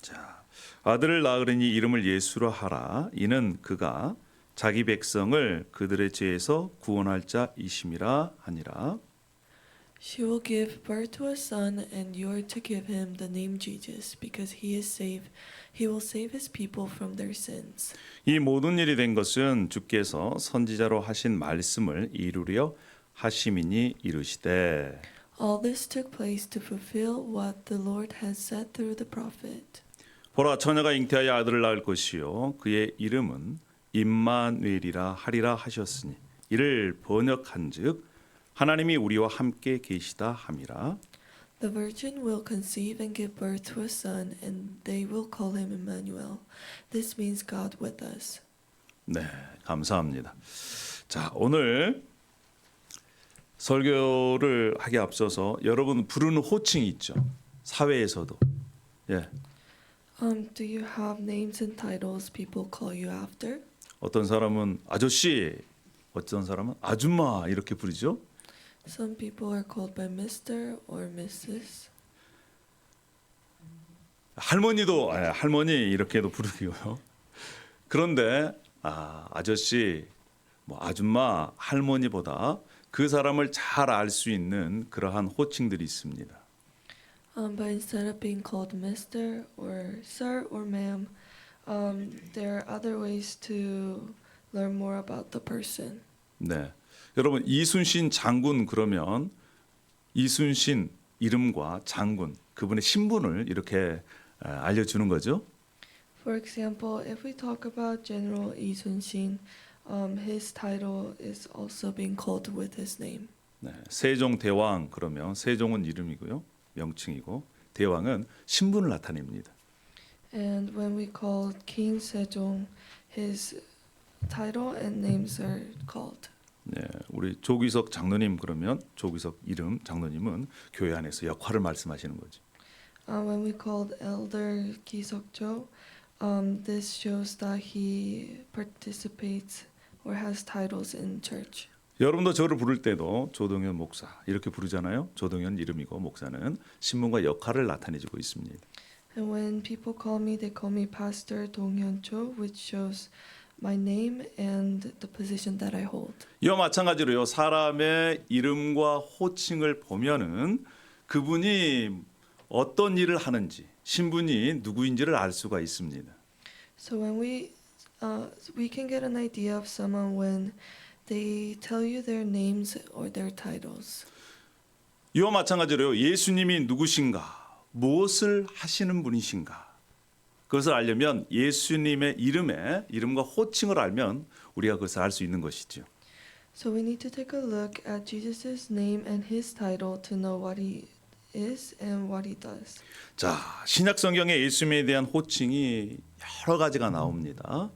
자, 아들을 낳으리니 이름을 예수라 하라. 이는 그가 자기 백성을 그들의 죄에서 구원할 자이심이라 하니라. She will give birth to a son, and you are to give him the name Jesus, because he will save his people from their sins. 이 모든 일이 된 것은 주께서 선지자로 하신 말씀을 이루려 하심이니 이르시되. All this took place to fulfill what the Lord has said through the prophet. 보라, 처녀가 잉태하여 아들을 낳을 것이요 그의 이름은 임마누엘이라 하리라 하셨으니 이를 번역한즉 하나님이 우리와 함께 계시다 함이라. The virgin will conceive and give birth to a son, and they will call him Emmanuel. This means God with us. 네, 감사합니다. 자, 오늘 설교를 하기 앞서서 여러분 부르는 호칭이 있죠. 사회에서도. 예. Do you have names and titles people call you after? 어떤 사람은 아저씨, 어떤 사람은 아줌마 이렇게 부르죠. Some people are called by Mr. or Mrs. 할머니도 할머니 이렇게도 부르고요. 그런데 아저씨, 뭐 아줌마, 할머니보다 그 사람을 잘 알 수 있는 그러한 호칭들이 있습니다. But instead of being called Mr. or Sir or Ma'am, there are other ways to learn more about the person. 네, 여러분 이순신 장군 그러면 이순신 이름과 장군 그분의 신분을 이렇게 알려주는 거죠. For example, if we talk about General Lee Sun-shin, his title is also being called with his name. 네, 세종대왕 그러면 세종은 이름이고요, 명칭이고 대왕은 신분을 나타냅니다. And when we call King Sejong, his title and names are called. 네, 우리 조기석 장로님 그러면 조기석 이름 장로님은 교회 안에서 역할을 말씀하시는 거죠. When we called Elder Ki Seok-jo, this shows that he participates or has titles in church. 여러분도 저를 부를 때도 조동현 목사 이렇게 부르잖아요. 조동현 이름이고 목사는 신분과 역할을 나타내주고 있습니다. And when people call me, they call me Pastor Dong-hyun Cho, which shows my name and the position that I hold. 이와 마찬가지로요. 사람의 이름과 호칭을 보면은 그분이 어떤 일을 하는지 신분이 누구인지를 알 수가 있습니다. So when we can get an idea of someone when they tell you their names or their titles. 이와 마찬가지로요. 예수님이 누구신가? 무엇을 하시는 분이신가? 그것을 알려면 예수님의 이름과 호칭을 알면 우리가 그것을 알 수 있는 것이죠. So we need to take a look at Jesus' name and his title to know what he is and what he does. 자, 신약 성경에 예수님에 대한 호칭이 여러 가지가 나옵니다.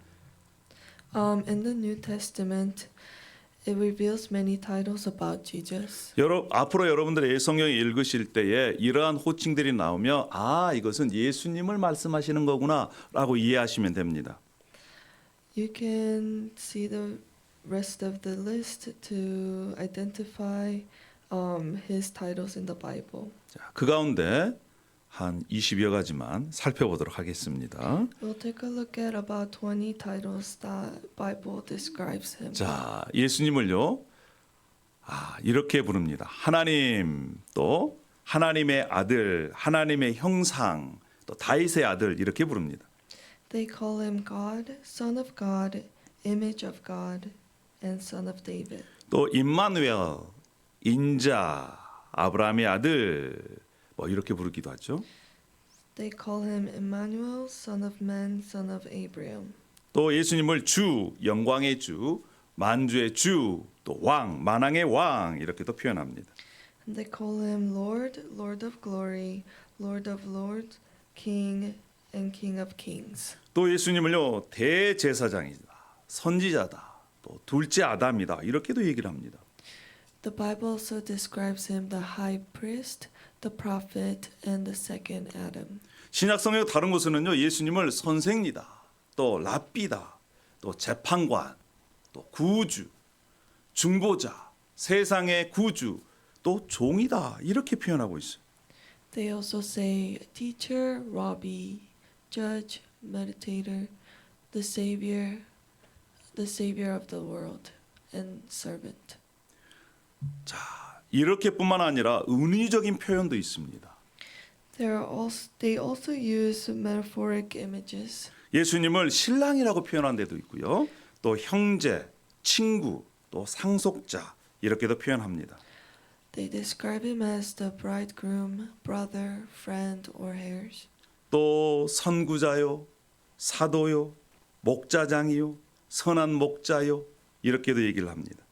In the New Testament, it reveals many titles about Jesus. 앞으로 여러분들이 성경을 읽으실 때에 이러한 호칭들이 나오면 이것은 예수님을 말씀하시는 거구나라고 이해하시면 됩니다. You can see the rest of the list to identify his titles in the Bible. 자, 그 가운데 한 20여 가지만 살펴보도록 하겠습니다. We'll take a look at about 20 titles that Bible describes him. 자, 예수님을요. 이렇게 부릅니다. 하나님, 또 하나님의 아들, 하나님의 형상, 또 다윗의 아들 이렇게 부릅니다. They call him God, Son of God, Image of God, and Son of David. 또 임마누엘, 인자, 아브라함의 아들 뭐 이렇게 부르기도 하죠. They call him Emmanuel, Son of Man, Son of Abraham. 또 예수님을 주, 영광의 주, 만주의 주, 또 왕, 만왕의 왕 이렇게도 표현합니다. And they call him Lord, Lord of Glory, Lord of Lords, King, and King of Kings. 또 예수님을요 대제사장이다, 선지자다, 또 둘째 아담이다 이렇게도 얘기를 합니다. The Bible also describes him the high priest, the prophet, and the second Adam. 신약성경 다른 곳에는요 예수님을 선생이다, 또 랍비다, 또 재판관, 또 구주, 중보자, 세상의 구주, 또 종이다 이렇게 표현하고 있어요. They also say teacher, rabbi, judge, meditator, the savior of the world, and servant. 이렇게뿐만 아니라 은유적인 표현도 있습니다. They also use metaphoric images. 예수님을 신랑이라고 표현한 데도 있고요. 또 형제, 친구, 또 상속자 이렇게도 표현합니다. They describe him as the bridegroom, brother, friend, or heirs. 또 선구자요, 사도요, 목자장이요, 선한 목자요 이렇게도 얘기를 합니다.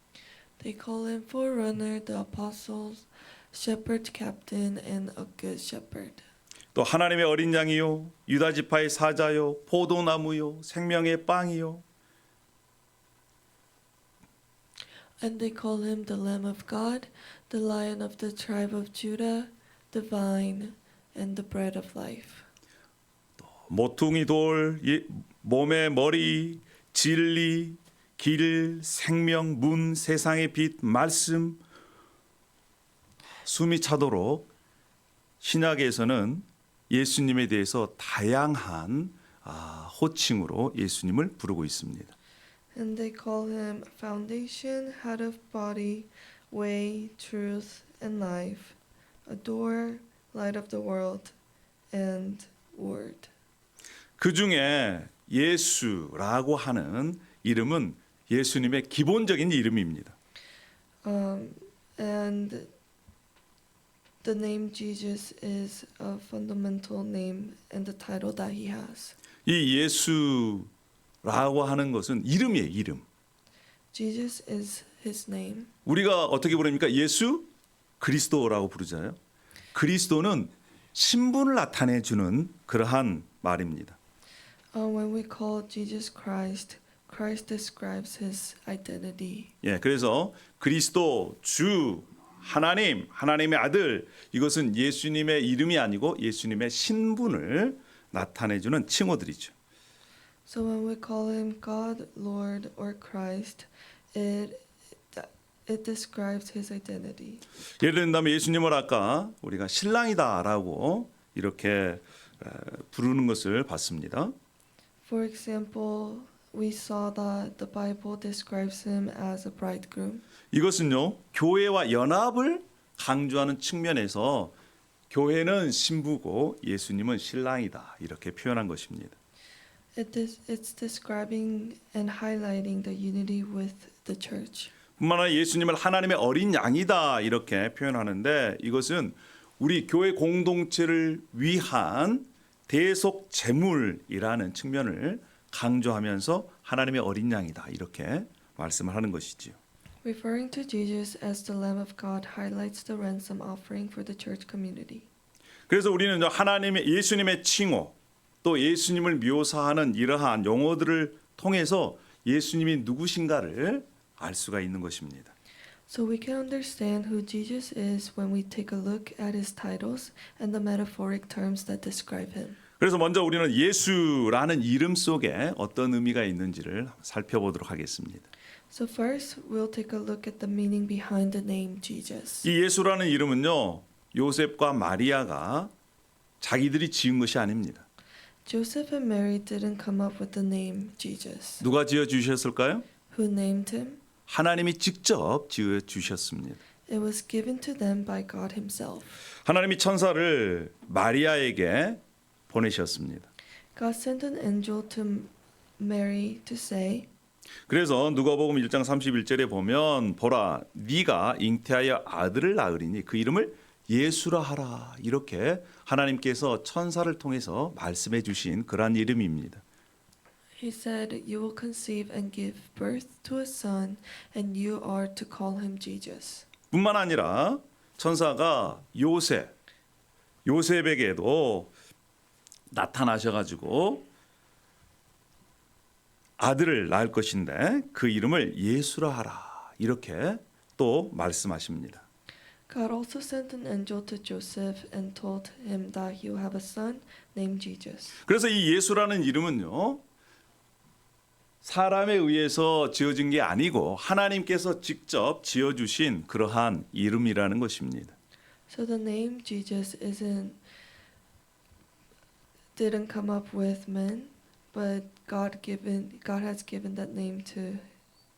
They call him forerunner, the apostles, shepherd captain, and a good shepherd. 또 하나님의 어린 양이요, 유다 지파의 사자요, 포도나무요, 생명의 빵이요. And they call him the Lamb of God, the Lion of the tribe of Judah, the vine, and the bread of life. 모퉁이 돌, 몸의 머리, 진리, 길, 생명, 문, 세상의 빛, 말씀. 숨이 차도록 신약에서는 예수님에 대해서 다양한 호칭으로 예수님을 부르고 있습니다. And they call him foundation, head of body, way, truth, and life, a door, light of the world, and word. 그 중에 예수라고 하는 이름은 예수님의 기본적인 이름입니다. And the name Jesus is a fundamental name and the title that he has. 이 예수라고 하는 것은 이름이에요, 이름. Jesus is his name. 우리가 어떻게 부릅니까? 예수 그리스도라고 부르잖아요. 그리스도는 신분을 나타내 주는 그러한 말입니다. When we call Jesus Christ, Christ describes his identity. 예, 그래서 그리스도, 주, 하나님, 하나님의 아들 이것은 예수님의 이름이 아니고 예수님의 신분을 나타내 주는 칭호들이죠. So when we call him God, Lord, or Christ, it describes his identity. 예를 든다면 예수님을 아까 우리가 신랑이다라고 이렇게 부르는 것을 봤습니다. For example, we saw that the Bible describes him as a bridegroom. 이것은요 교회와 연합을 강조하는 측면에서 교회는 신부고 예수님은 신랑이다 이렇게 표현한 것입니다. It's describing and highlighting the unity with the church. 뿐만 아니라 예수님을 하나님의 어린 양이다 이렇게 표현하는데 이것은 우리 교회 공동체를 위한 대속 제물이라는 측면을 강조하면서 하나님의 어린 양이다 이렇게 말씀을 하는 것이지요. Referring to Jesus as the Lamb of God highlights the ransom offering for the church community. 그래서 우리는 하나님의 예수님의 칭호 또 예수님을 묘사하는 이러한 용어들을 통해서 예수님이 누구신가를 알 수가 있는 것입니다. So we can understand who Jesus is when we take a look at his titles and the metaphoric terms that describe him. 그래서 먼저 우리는 예수라는 이름 속에 어떤 의미가 있는지를 살펴보도록 하겠습니다. So first, we'll take a look at the meaning behind the name Jesus. 이 예수라는 이름은요 요셉과 마리아가 자기들이 지은 것이 아닙니다. Joseph and Mary didn't come up with the name Jesus. 누가 지어 주셨을까요? Who named him? 하나님이 직접 지어 주셨습니다. It was given to them by God himself. 하나님이 천사를 마리아에게 보내셨습니다. God sent an angel to Mary to say, 그래서 누가복음 1장 31절에 보면 보라 네가 잉태하여 아들을 낳으리니 그 이름을 예수라 하라 이렇게 하나님께서 천사를 통해서 말씀해 주신 그러한 이름입니다. He said, "You will conceive and give birth to a son, and you are to call him Jesus." 뿐만 아니라 천사가 요셉에게도 나타나셔가지고 아들을 낳을 것인데 그 이름을 예수라 하라 이렇게 또 말씀하십니다. God also sent an angel to Joseph and told him that he will have a son named Jesus. 그래서 이 예수라는 이름은요 사람에 의해서 지어진 게 아니고 하나님께서 직접 지어주신 그러한 이름이라는 것입니다. So the name Jesus isn't didn't come up with men, but God has given that name to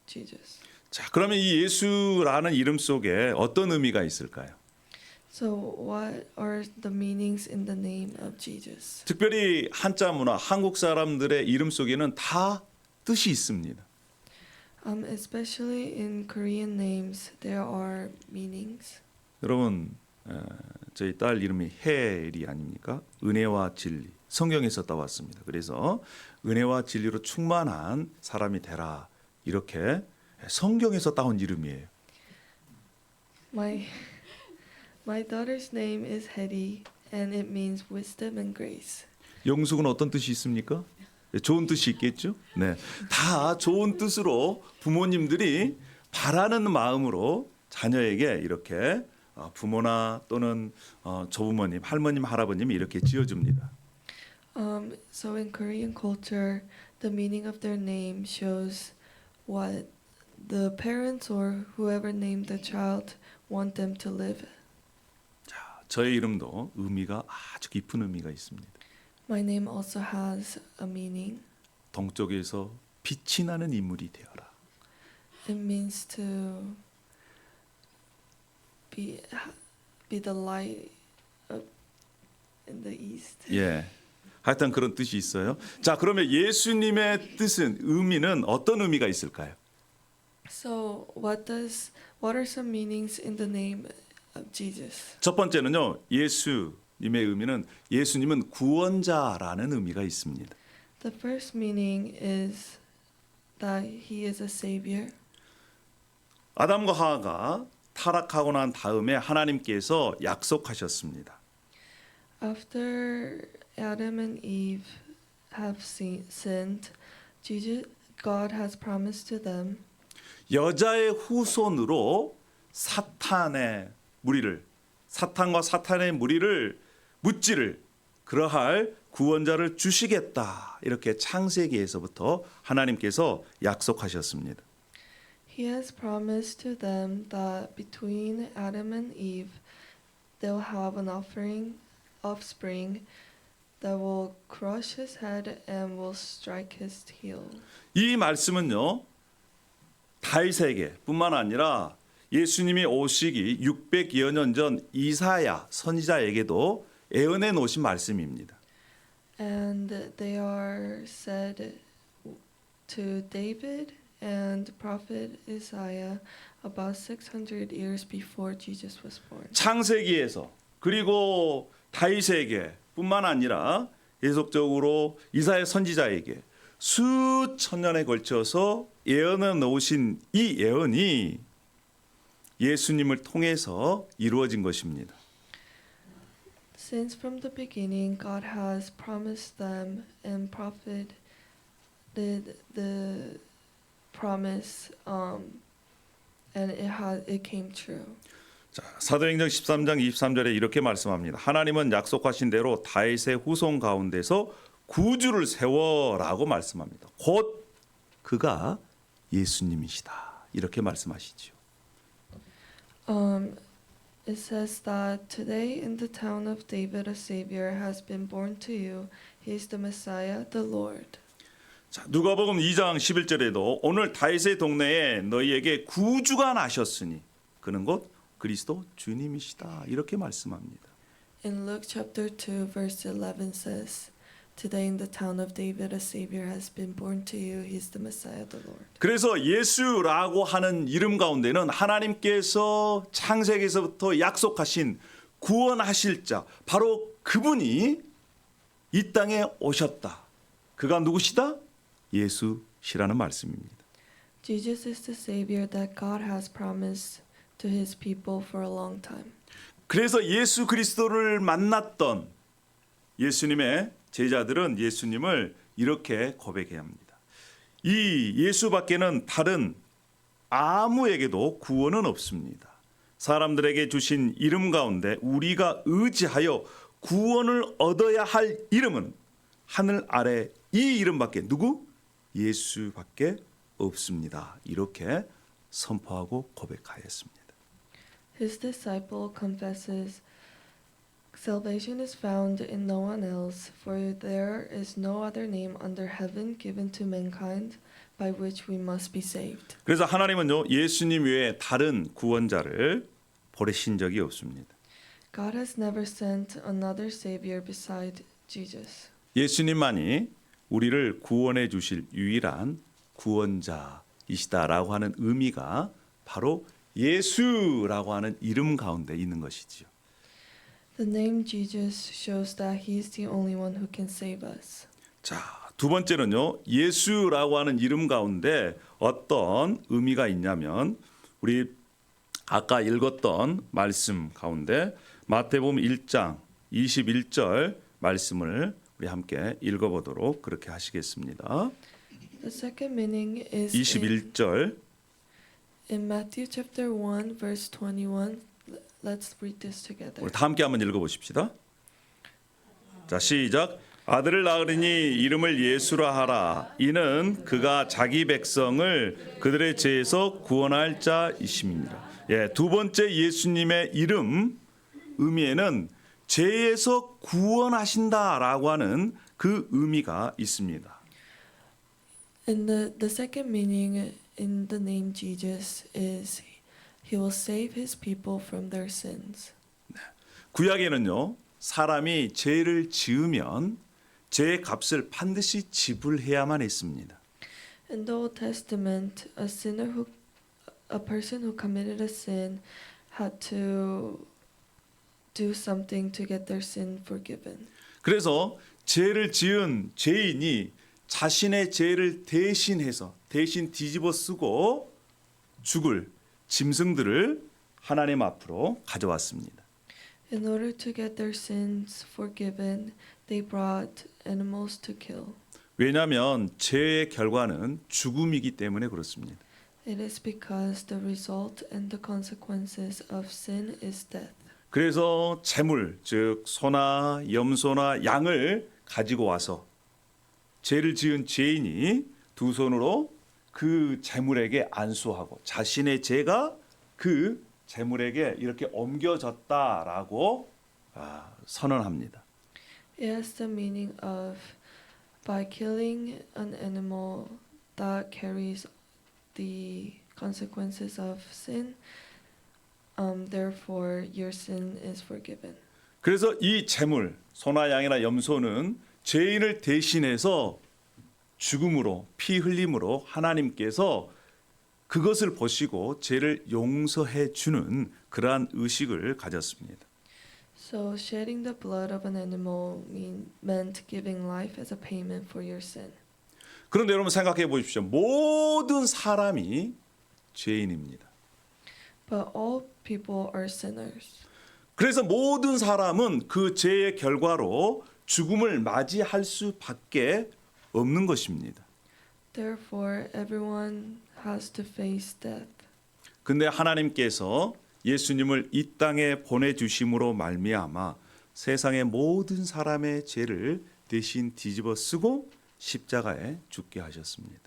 Jesus. 자, 그러면 이 예수라는 이름 속에 어떤 의미가 있을까요? So what are the meanings in the name of Jesus? 특별히 한자 문화, 한국 사람들의 이름 속에는 다 뜻이 있습니다. Especially in Korean names, there are meanings. 여러분, 저희 딸 이름이 헬이 아닙니까? 은혜와 진리. 성경에서 따왔습니다. 그래서 은혜와 진리로 충만한 사람이 되라. 이렇게 성경에서 따온 이름이에요. My daughter's name is Hedy, and it means wisdom and grace. 영숙은 어떤 뜻이 있습니까? 좋은 뜻이 있겠죠? 네, 다 좋은 뜻으로 부모님들이 바라는 마음으로 자녀에게 이렇게 부모나 또는 조부모님, 할머님, 할아버님이 이렇게 지어줍니다. So in Korean culture, the meaning of their name shows what the parents or whoever named the child want them to live. 자, 저의 이름도 의미가 아주 깊은 의미가 있습니다. My name also has a meaning. 동쪽에서 빛이 나는 인물이 되어라. It means to be the light up in the east. 예, 하여튼 그런 뜻이 있어요. 자, 그러면 예수님의 뜻은 의미는 어떤 의미가 있을까요? So what are some meanings in the name of Jesus? 첫 번째는요, 예수님의 의미는 예수님은 구원자라는 의미가 있습니다. The first meaning is that he is a savior. 아담과 하와가 타락하고 난 다음에 하나님께서 약속하셨습니다. After Adam and Eve have sinned, God has promised to them 여자의 후손으로 사탄과 사탄의 무리를 무찌를 그러할 구원자를 주시겠다. 이렇게 창세기에서부터 하나님께서 약속하셨습니다. He has promised to them that between Adam and Eve, they'll have an offspring that will crush his head and will strike his heel. 이 말씀은요, 다윗에게뿐만 아니라 예수님이 오시기 600여 년 전 이사야 선지자에게도 예언해 놓으신 말씀입니다. And they are said to David and prophet Isaiah about 600 years before Jesus was born. 창세기에서 그리고 다윗에게뿐만 아니라 계속적으로 이사야 선지자에게 수천 년에 걸쳐서 예언해 놓으신 이 예언이 예수님을 통해서 이루어진 것입니다. Since from the beginning, God has promised them and prophesied the promise, and it came true. 자, 사도행전 13장 23절에 이렇게 말씀합니다. 하나님은 약속하신 대로 다윗의 후손 가운데서 구주를 세워라고 말씀합니다. 곧 그가 예수님이시다. 이렇게 말씀하시죠. It says that today in the town of David a Savior has been born to you. He is the Messiah, the Lord. 자, 누가복음 2장 11절에도 오늘 다윗의 동네에 너희에게 구주가 나셨으니 그는 곧 그리스도 주님이시다. 이렇게 말씀합니다. In Luke chapter 2 verse 11 says, Today in the town of David a Savior has been born to you. He is the Messiah, the Lord. 그래서 예수라고 하는 이름 가운데는 하나님께서 창세기에서부터 약속하신 구원하실 자, 바로 그분이 이 땅에 오셨다. 그가 누구시다? 예수시라는 말씀입니다. Jesus is the Savior that God has promised to His people for a long time. 그래서 예수 그리스도를 만났던 예수님의 제자들은 예수님을 이렇게 고백해야 합니다. 이 예수밖에는 다른 아무에게도 구원은 없습니다. 사람들에게 주신 이름 가운데 우리가 의지하여 구원을 얻어야 할 이름은 하늘 아래 이 이름밖에 누구? 예수밖에 없습니다. 이렇게 선포하고 고백하였습니다. His disciple confesses, Salvation is found in no one else, for there is no other name under heaven given to mankind by which we must be saved. 그래서 하나님은요 예수님 외에 다른 구원자를 보내신 적이 없습니다. God has never sent another Savior beside Jesus. 예수님만이 우리를 구원해 주실 유일한 구원자이시다라고 하는 의미가 바로 예수라고 하는 이름 가운데 있는 것이지요. The name Jesus shows that He is the only one who can save us. 자, 두 번째는요. 예수라고 하는 이름 가운데 어떤 의미가 있냐면 우리 아까 읽었던 말씀 가운데 마태복음 1장 21절 말씀을 우리 함께 읽어보도록 그렇게 하시겠습니다. The second meaning is 21절 in Matthew chapter 1 verse 21. Let's read this together. 우리 다 함께 한번 읽어보십시다. 자, 시작. 아들을 낳으리니 이름을 예수라 하라. 이는 그가 자기 백성을 그들의 죄에서 구원할 자이심이니라. 예, 두 번째 예수님의 이름 의미에는 죄에서 구원하신다라고 하는 그 의미가 있습니다. And the second meaning in the name Jesus is He will save His people from their sins. 구약에는요 사람이 죄를 지으면 죄의 값을 반드시 지불해야만 했습니다. In the Old Testament, a person who committed a sin had to do something to get their sin forgiven. 그래서 죄를 지은 죄인이 자신의 죄를 대신 뒤집어 쓰고 죽을 짐승들을 하나님 앞으로 가져왔습니다. In order to get their sins forgiven, they brought animals to kill. 왜냐하면 죄의 결과는 죽음이기 때문에 그렇습니다. It is because the result and the consequences of sin is death. 그래서 제물, 즉 소나 염소나 양을 가지고 와서 죄를 지은 죄인이 두 손으로 그 제물에게 안수하고 자신의 죄가 그 제물에게 이렇게 옮겨졌다라고 선언합니다. It has the meaning of by killing an animal that carries the consequences of sin. Therefore, your sin is forgiven. 그래서 이 제물, 소나 양이나 염소는 죄인을 대신해서 죽음으로 피 흘림으로 하나님께서 그것을 보시고 죄를 용서해 주는 그러한 의식을 가졌습니다. So shedding the blood of an animal meant giving life as a payment for your sin. 그런데 여러분 생각해 보십시오. 모든 사람이 죄인입니다. But all people are sinners. 그래서 모든 사람은 그 죄의 결과로 죽음을 맞이할 수밖에 없는 것입니다. Therefore, everyone has to face death. 근데 하나님께서 예수님을 이 땅에 보내주심으로 말미암아 세상의 모든 사람의 죄를 대신 뒤집어 쓰고 십자가에 죽게 하셨습니다.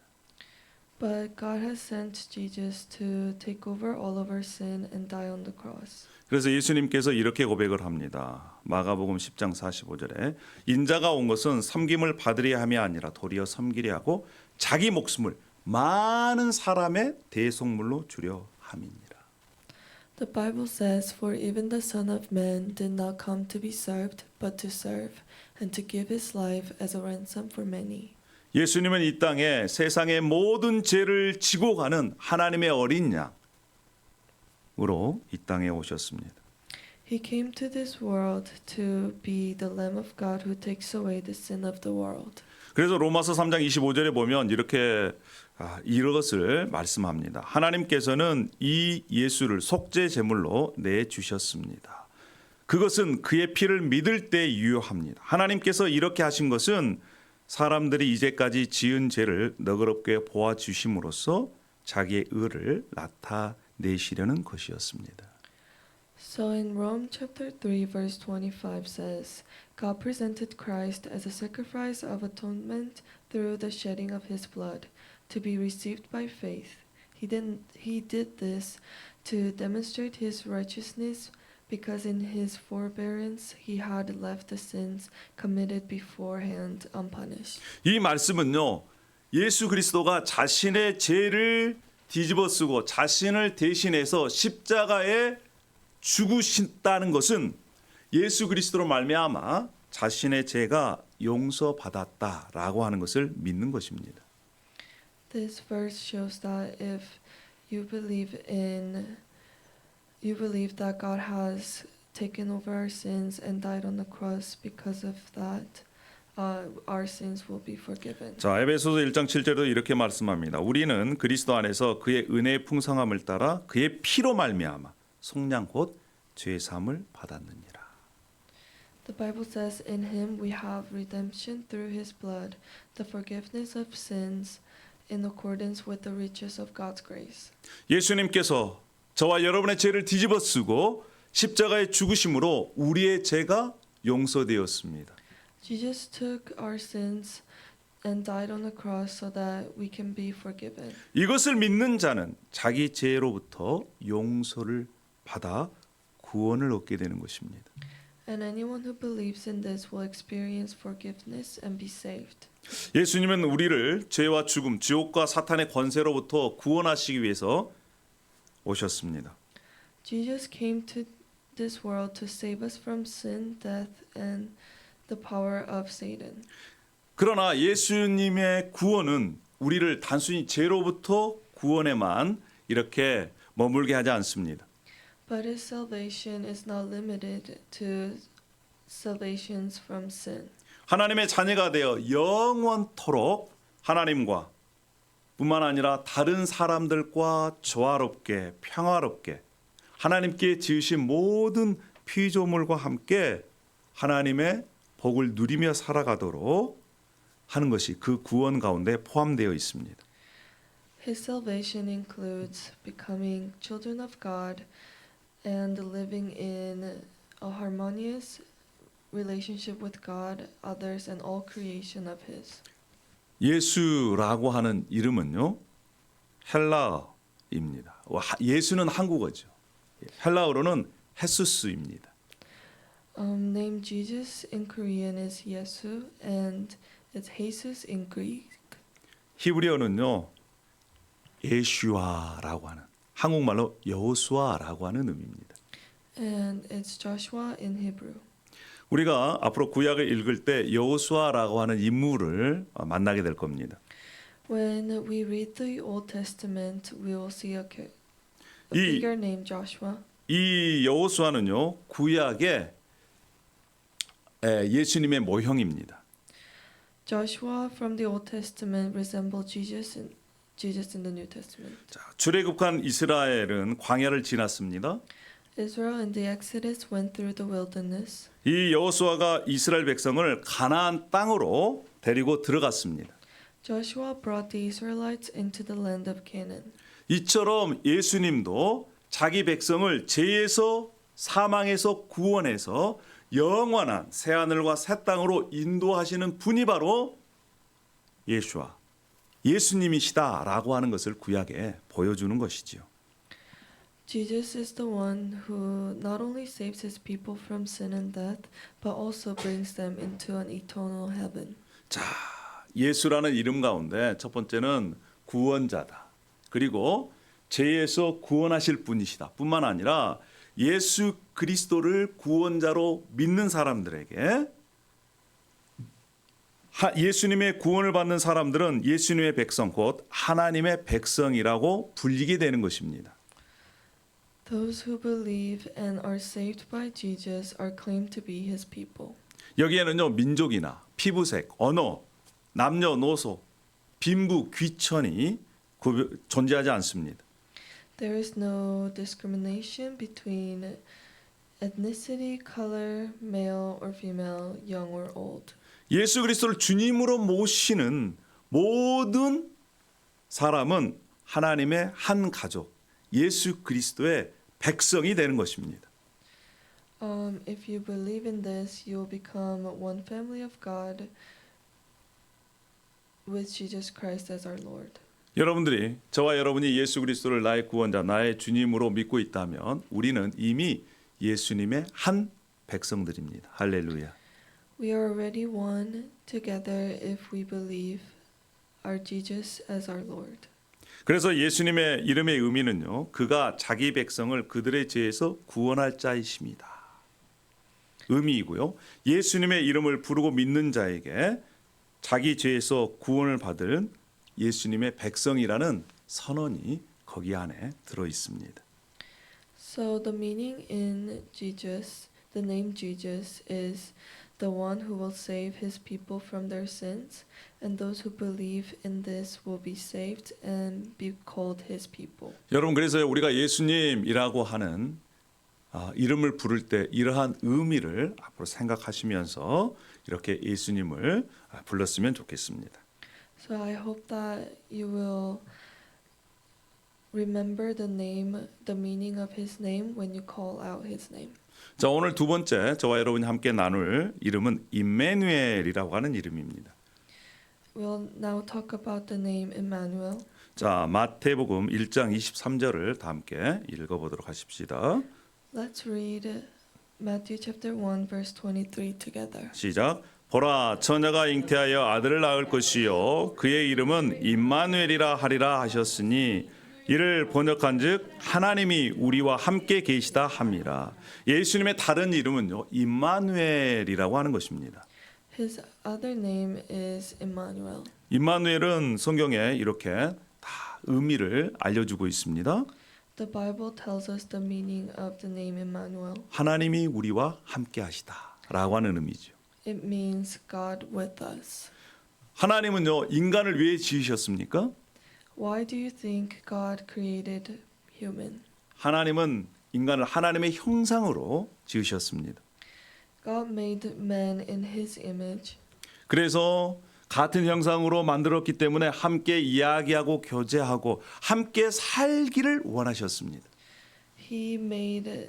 But God has sent Jesus to take over all of our sin and die on the cross. 그래서 예수님께서 이렇게 고백을 합니다. 마가복음 10장 45절에 인자가 온 것은 섬김을 받으려 함이 아니라 도리어 섬기려 하고 자기 목숨을 많은 사람의 대속물로 주려 함이니라. The Bible says, "For even the Son of Man did not come to be served, but to serve, and to give his life as a ransom for many." 예수님은 이 땅에 세상의 모든 죄를 지고 가는 하나님의 어린 양으로 이 땅에 오셨습니다. He came to this world to be the Lamb of God who takes away the sin of the world. 그래서 로마서 3장 25절에 보면 이렇게 이것을 말씀합니다. 하나님께서는 이 예수를 속죄 제물로 내 주셨습니다. 그것은 그의 피를 믿을 때 유효합니다. 하나님께서 이렇게 하신 것은 사람들이 이제까지 지은 죄를 너그럽게 보아 주심으로써 자기의 의를 나타내시려는 것이었습니다. So in Rome chapter 3 verse 25 says, God presented Christ as a sacrifice of atonement through the shedding of his blood to be received by faith. He did this to demonstrate his righteousness because in his forbearance he had left the sins committed beforehand unpunished. 이 말씀은요. 예수 그리스도가 자신의 죄를 뒤집어쓰고 자신을 대신해서 십자가에 죽으신다는 것은 예수 그리스도로 말미암아 자신의 죄가 용서받았다라고 하는 것을 믿는 것입니다. This verse shows that if you believe that God has taken over our sins and died on the cross, because of that, our sins will be forgiven. 자, 에베소서 1장 7절도 이렇게 말씀합니다. 우리는 그리스도 안에서 그의 은혜의 풍성함을 따라 그의 피로 말미암아 속량 곧 죄 사함을 받았느니라. The Bible says, "In him we have redemption through his blood, the forgiveness of sins, in accordance with the riches of God's grace." 예수님께서 저와 여러분의 죄를 뒤집어쓰고 십자가에 죽으심으로 우리의 죄가 용서되었습니다. Jesus took our sins and died on the cross so that we can be forgiven. 이것을 믿는 자는 자기 죄로부터 용서를 받아 구원을 얻게 되는 것입니다. And anyone who believes in this will experience forgiveness and be saved. 예수님은 우리를 죄와 죽음, 지옥과 사탄의 권세로부터 구원하시기 위해서 오셨습니다. Jesus came to this world to save us from sin, death, and the power of Satan. 그러나 예수님의 구원은 우리를 단순히 죄로부터 구원에만 이렇게 머물게 하지 않습니다. But his salvation is not limited to salvations from sin. 하나님의 자녀가 되어 영원토록 하나님과 뿐만 아니라 다른 사람들과 조화롭게 평화롭게 하나님께 지으신 모든 피조물과 함께 하나님의 복을 누리며 살아가도록 하는 것이 그 구원 가운데 포함되어 있습니다. His salvation includes becoming children of God and living in a harmonious relationship with God, others, and all creation of his. 예수라고 하는 이름은요 헬라어입니다. 예수는 한국어죠. 헬라어로는 헤수스입니다. Name Jesus in Korean is Yesu and it's Jesus in Greek. 히브리어는요 예슈아라고 하는 한국말로 여호수아라고 하는 의미입니다. And it's Joshua in Hebrew. 우리가 앞으로 구약을 읽을 때 여호수아라고 하는 인물을 만나게 될 겁니다. When we read the Old Testament, we will see a 이- figure named Joshua. 이 여호수아는요 구약의 예수님의 모형입니다. Joshua from the Old Testament resembled Jesus in the New Testament. 자, 출애굽한 이스라엘은 광야를 지났습니다. Israel in the Exodus went through the wilderness. 이 여호수아가 이스라엘 백성을 가나안 땅으로 데리고 들어갔습니다. Joshua brought the Israelites into the land of Canaan. 이처럼 예수님도 자기 백성을 죄에서 사망에서 구원해서 영원한 새 하늘과 새 땅으로 인도하시는 분이 바로 예수와 예수님이시다라고 하는 것을 구약에 보여주는 것이지요. Jesus is the one who not only saves his people from sin and death, but also brings them into an eternal heaven. 자, 예수라는 이름 가운데 첫 번째는 구원자다. 그리고 죄에서 구원하실 분이시다. 뿐만 아니라 예수 그리스도를 구원자로 믿는 사람들에게 예수님의 구원을 받는 사람들은 예수님의 백성 곧 하나님의 백성이라고 불리게 되는 것입니다. Those who believe and are saved by Jesus are claimed to be his people. 여기에는요 민족이나 피부색, 언어, 남녀노소, 빈부, 귀천이 존재하지 않습니다. There is no discrimination between ethnicity, color, male or female, young or old. 예수 그리스도를 주님으로 모시는 모든 사람은 하나님의 한 가족, 예수 그리스도의 백성이 되는 것입니다. If you believe in this, you will become one family of God with Jesus Christ as our Lord. 여러분들이 저와 여러분이 예수 그리스도를 나의 구원자, 나의 주님으로 믿고 있다면 우리는 이미 예수님의 한 백성들입니다. 할렐루야. We are already one together if we believe our Jesus as our Lord. 그래서 예수님의 이름의 의미는요. 그가 자기 백성을 그들의 죄에서 구원할 자이십니다. 의미이고요. 예수님의 이름을 부르고 믿는 자에게 자기 죄에서 구원을 받을 예수님의 백성이라는 선언이 거기 안에 들어 있습니다. So the meaning in Jesus, the name Jesus is the one who will save his people from their sins, and those who believe in this will be saved and be called his people. 여러분 그래서 우리가 예수님이라고 하는 이름을 부를 때 이러한 의미를 앞으로 생각하시면서 이렇게 예수님을 불렀으면 좋겠습니다. So I hope that you will remember the meaning of his name when you call out his name. 자, 오늘 두 번째 저와 여러분이 함께 나눌 이름은 임마누엘이라고 하는 이름입니다. We'll now talk about the name Emmanuel. 자, 마태복음 1장 23절을 다 함께 읽어보도록 하십시다. Let's read Matthew chapter 1 verse 23 together. 시작. 보라, 처녀가 잉태하여 아들을 낳을 것이요 그의 이름은 임마누엘이라 하리라 하셨으니 이를 번역한즉 하나님이 우리와 함께 계시다 함이라. 예수님의 다른 이름은요 임마누엘이라고 하는 것입니다. His other name is Emmanuel. 임마누엘은 성경에 이렇게 다 의미를 알려주고 있습니다. The Bible tells us the meaning of the name Emmanuel. 하나님이 우리와 함께 하시다라고 하는 의미죠. It means God with us. 하나님은요 인간을 왜 지으셨습니까? Why do you think God created human? 하나님은 인간을 하나님의 형상으로 지으셨습니다. God made man in his image. 그래서 같은 형상으로 만들었기 때문에 함께 이야기하고 교제하고 함께 살기를 원하셨습니다. He made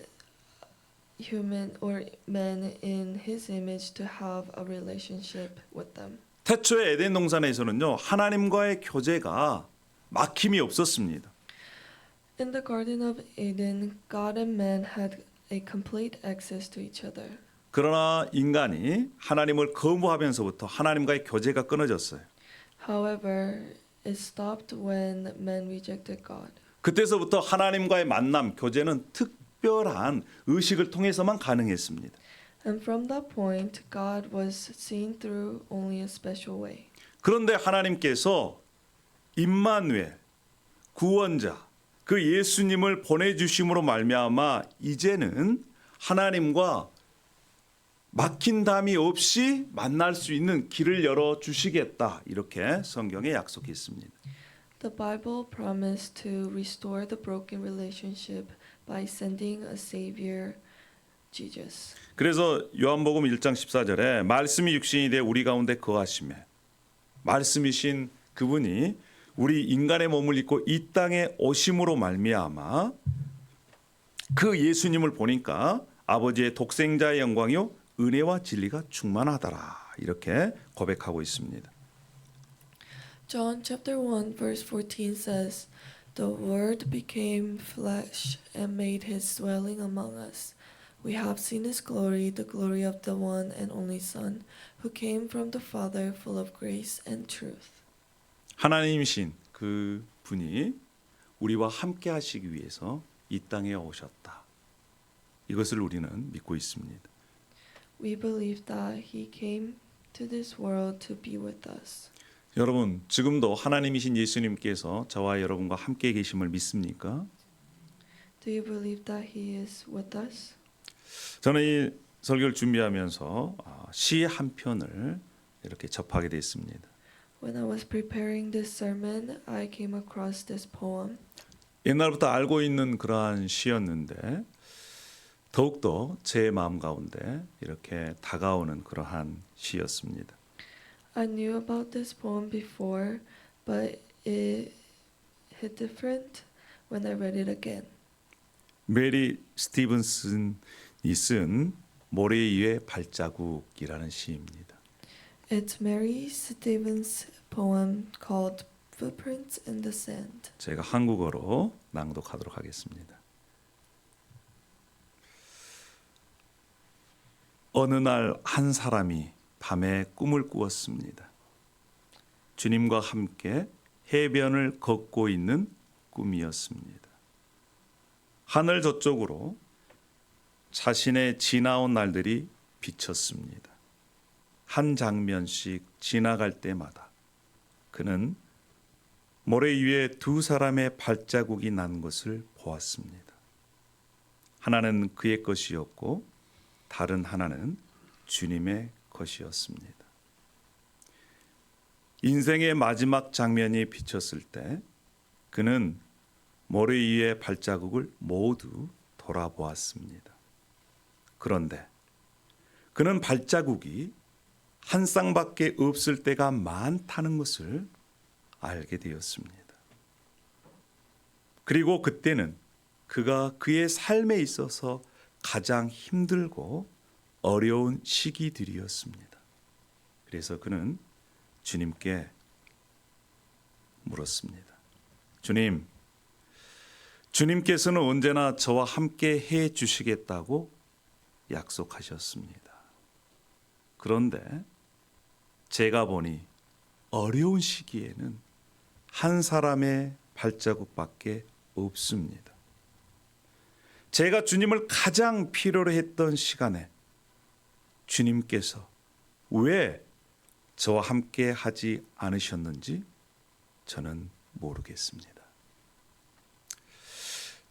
human or man in his image to have a relationship with them. 태초의 에덴 동산에서는요 하나님과의 교제가 막힘이 없었습니다. In the Garden of Eden, God and man had a complete access to each other. 그러나 인간이 하나님을 거부하면서부터 하나님과의 교제가 끊어졌어요. However, it stopped when man rejected God. 그때서부터 하나님과의 만남, 교제는 특별한 의식을 통해서만 가능했습니다. And from that point, God was seen through only a special way. 그런데 하나님께서 임마누엘, 구원자, 그 예수님을 보내주심으로 말미암아 이제는 하나님과 막힌 담이 없이 만날 수 있는 길을 열어 주시겠다 이렇게 성경에 약속했습니다. The Bible promised to restore the broken relationship by sending a Savior, Jesus. 그래서 요한복음 1장 14절에 말씀이 육신이 되어 우리 가운데 거하시매 말씀이신 그분이 우리 인간의 몸을 입고 이 땅에 오심으로 말미암아 그 예수님을 보니까 아버지의 독생자의 영광이요 은혜와 진리가 충만하더라 이렇게 고백하고 있습니다. John chapter 1 verse 14 says, The Word became flesh and made his dwelling among us. We have seen his glory, the glory of the one and only Son, who came from the Father, full of grace and truth. 하나님이신 그 분이 우리와 함께 하시기 위해서 이 땅에 오셨다. 이것을 우리는 믿고 있습니다. We believe that he came to this world to be with us. 여러분, 지금도 하나님이신 예수님께서 저와 여러분과 함께 계심을 믿습니까? Do you believe that he is with us? 저는 이 설교를 준비하면서 시 한 편을 이렇게 접하게 됐습니다. When I was preparing this sermon, I came across this poem. 옛날부터 알고 있는 그러한 시였는데 더욱더 제 마음 가운데 이렇게 다가오는 그러한 시였습니다. I knew about this poem before, but it hit different when I read it again. 메리 스티븐슨이 쓴 모래 위의 발자국이라는 시입니다. It's Mary Stevens' poem called Footprints in the Sand. 제가 한국어로 낭독하도록 하겠습니다. 어느 날 한 사람이 밤에 꿈을 꾸었습니다. 주님과 함께 해변을 걷고 있는 꿈이었습니다. 하늘 저쪽으로 자신의 지나온 날들이 비쳤습니다. 한 장면씩 지나갈 때마다 그는 모래 위에 두 사람의 발자국이 난 것을 보았습니다. 하나는 그의 것이었고 다른 하나는 주님의 것이었습니다. 인생의 마지막 장면이 비쳤을 때 그는 모래 위의 발자국을 모두 돌아보았습니다. 그런데 그는 발자국이 한 쌍밖에 없을 때가 많다는 것을 알게 되었습니다. 그리고 그때는 그가 그의 삶에 있어서 가장 힘들고 어려운 시기들이었습니다. 그래서 그는 주님께 물었습니다. 주님, 주님께서는 언제나 저와 함께 해 주시겠다고 약속하셨습니다. 그런데 제가 보니 어려운 시기에는 한 사람의 발자국밖에 없습니다. 제가 주님을 가장 필요로 했던 시간에 주님께서 왜 저와 함께 하지 않으셨는지 저는 모르겠습니다.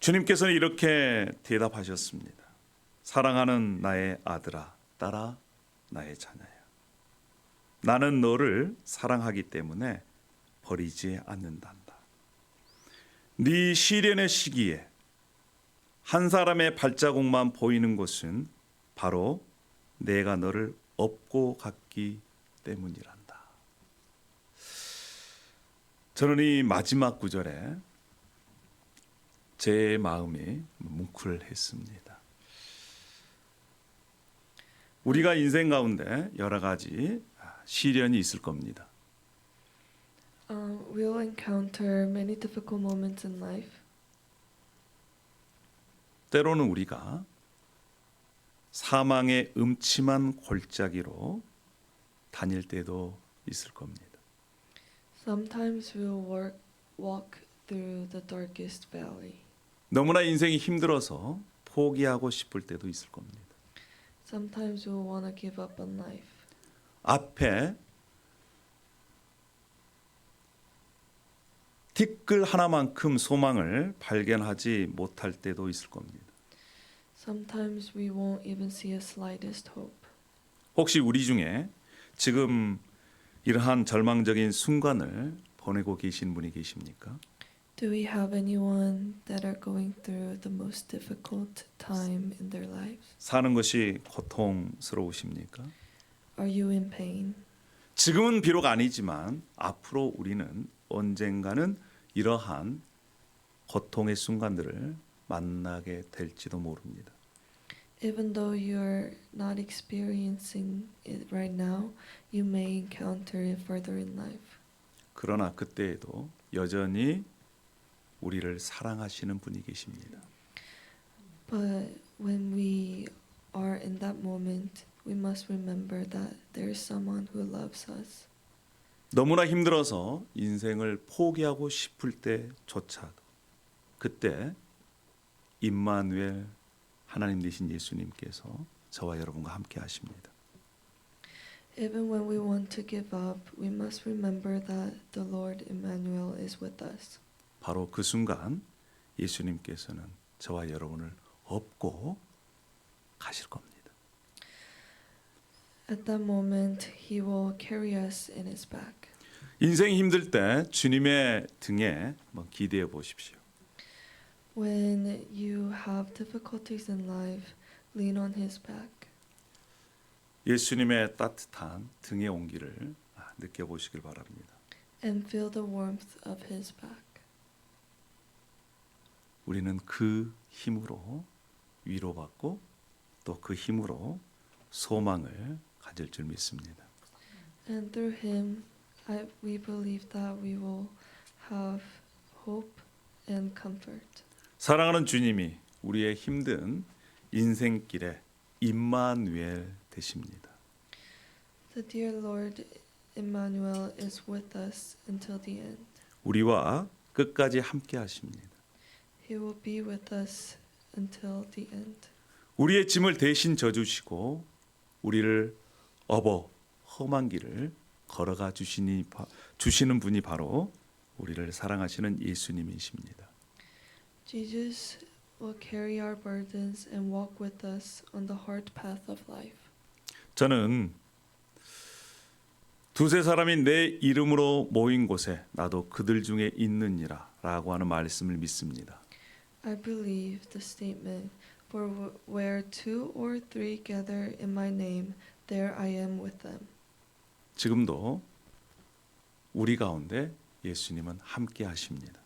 주님께서는 이렇게 대답하셨습니다. 사랑하는 나의 아들아, 딸아, 나의 자녀야. 나는 너를 사랑하기 때문에 버리지 않는단다. 네 시련의 시기에 한 사람의 발자국만 보이는 것은 바로 내가 너를 업고 갔기 때문이란다. 저는 이 마지막 구절에 제 마음이 뭉클했습니다. 우리가 인생 가운데 여러 가지 시련이 있을 겁니다. We'll encounter many difficult moments in life. 때로는 우리가 사망의 음침한 골짜기로 다닐 때도 있을 겁니다. Sometimes we'll walk through the darkest valley. 너무나 인생이 힘들어서 포기하고 싶을 때도 있을 겁니다. Sometimes we'll want to give up on life. 앞에 티끌 하나만큼 소망을 발견하지 못할 때도 있을 겁니다. Sometimes we won't even see a slightest hope. 혹시 우리 중에 지금 이러한 절망적인 순간을 보내고 계신 분이 계십니까? Do we have anyone that are going through the most difficult time in their lives? 사는 것이 고통스러우십니까? Are you in pain? 지금은 비록 아니지만 앞으로 우리는 언젠가는 이러한 고통의 순간들을 만나게 될지도 모릅니다. Even though you're not experiencing it right now, you may encounter it further in life. 그러나 그때에도 여전히 우리를 사랑하시는 분이 계십니다. But when we are in that moment, we must remember that there is someone who loves us. 너무나 힘들어서 인생을 포기하고 싶을 때조차도 그때 임마누엘 하나님 되신 예수님께서 저와 여러분과 함께 하십니다. Even when we want to give up, we must remember that the Lord Emmanuel is with us. 바로 그 순간 예수님께서는 저와 여러분을 업고 가실 겁니다. At that moment, He will carry us in His back. 인생이 힘들 때 주님의 등에 기대해 보십시오. When you have difficulties in life, lean on His back. 예수님의 따뜻한 등의 온기를 느껴보시길 바랍니다. And feel the warmth of His back. 우리는 그 힘으로 위로받고 또 그 힘으로 소망을 가질 줄 믿습니다. And through Him, we believe that we will have hope and comfort. 사랑하는 주님이 우리의 힘든 인생길에 임마누엘 되십니다. The dear Lord Emmanuel is with us until the end. 우리와 끝까지 함께 하십니다. He will be with us until the end. 우리의 짐을 대신 져주시고 우리를 업어 험한 길을 걸어가 주시는 분이 바로 우리를 사랑하시는 예수님이십니다. Jesus will carry our burdens and walk with us on the hard path of life. 저는 두세 사람이 내 이름으로 모인 곳에 나도 그들 중에 있느니라 라고 하는 말씀을 믿습니다. I believe the statement, for where two or three gather in my name, there I am with them. 지금도 우리 가운데 예수님은 함께 하십니다.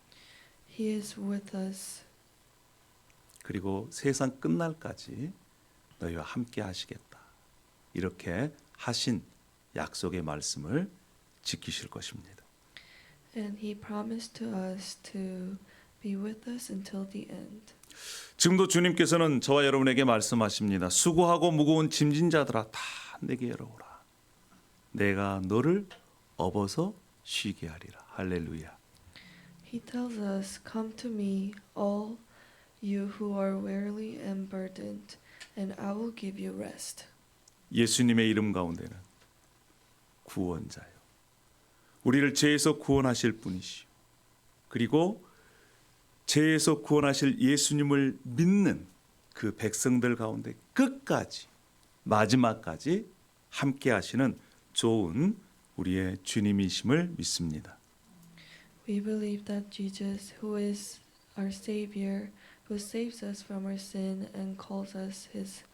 He is with us, 그리고 세상 끝날까지 너희와 함께 하시겠다. 이렇게 하신 약속의 말씀을 지키실 것입니다. and He promised to us to be with us until the end. 지금도 주님께서는 저와 여러분에게 말씀하십니다. 수고하고 무거운 짐진 자들아 다 내게로 오라. 내가 너를 업어서 쉬게 하리라. 할렐루야. He tells us, "Come to me, all you who are weary and burdened, and I will give you rest." 예수님의 이름 가운데는 구원자요. 우리를 죄에서 구원하실 분이시오. 그리고 죄에서 구원하실 예수님을 믿는 그 백성들 가운데 끝까지 마지막까지 함께 하시는 좋은 우리의 주님이심을 믿습니다. We believe that Jesus, who is our Savior, who saves us from our sin and calls us His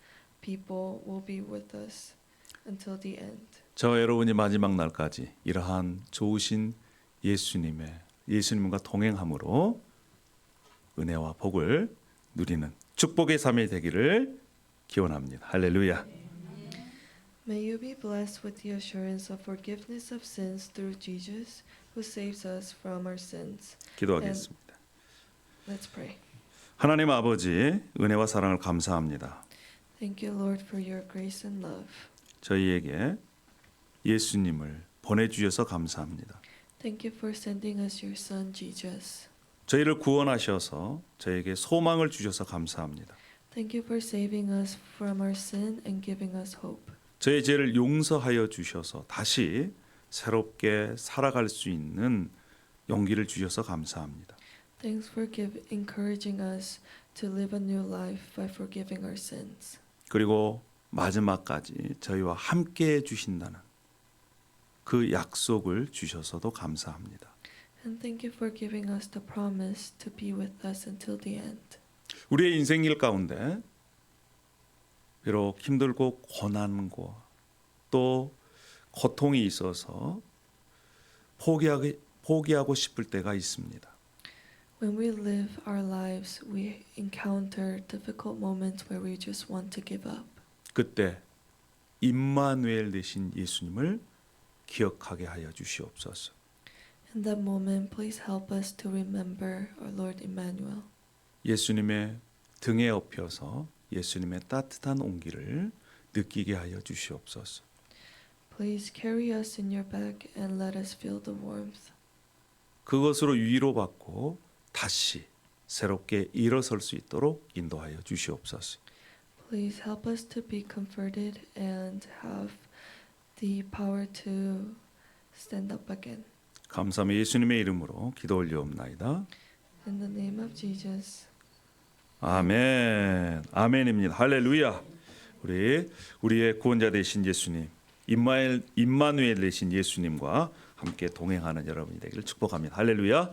people, will be with us until the end. 저와 여러분이 마지막 날까지 이러한 좋으신 예수님과 동행함으로 은혜와 복을 누리는 축복의 삶이 되기를 기원합니다. 할렐루야. May you be blessed with the assurance of forgiveness of sins through Jesus, who saves us from our sins. 기도하겠습니다. Let's pray. 하나님 아버지 은혜와 사랑을 감사합니다. Thank you, Lord, for your grace and love. 저희에게 예수님을 보내주셔서 감사합니다. Thank you for sending us your Son, Jesus. 저희를 구원하셔서 저에게 소망을 주셔서 감사합니다. Thank you for saving us from our sin and giving us hope. 저의 죄를 용서하여 주셔서 다시 새롭게 살아갈 수 있는 용기를 주셔서 감사합니다. Thanks for encouraging us to live a new life by forgiving our sins. 그리고 마지막까지 저희와 함께 해 주신다는 그 약속을 주셔서도 감사합니다. And thank you for giving us the promise to be with us until the end. 우리의 인생길 가운데 비록 힘들고 고난과 또 고통이 있어서 포기하고 싶을 때가 있습니다. When we live our lives, we encounter difficult moments where we just want to give up. 그때 임마누엘 되신 예수님을 기억하게 하여 주시옵소서. In that moment, please help us to remember our Lord Emmanuel. 예수님의 등에 업혀서 예수님의 따뜻한 온기를 느끼게 하여 주시옵소서. Please carry us in your back and let us feel the warmth. 그것으로 위로받고 다시 새롭게 일어설 수 있도록 인도하여 주시옵소서. Please help us to be comforted and have the power to stand up again. 감사하며 예수님의 이름으로 기도 올리옵나이다. In the name of Jesus. 아멘. 아멘입니다. 할렐루야. 우리의 구원자 되신 예수님, 임마누엘 되신 예수님과 함께 동행하는 여러분이 되기를 축복합니다. 할렐루야.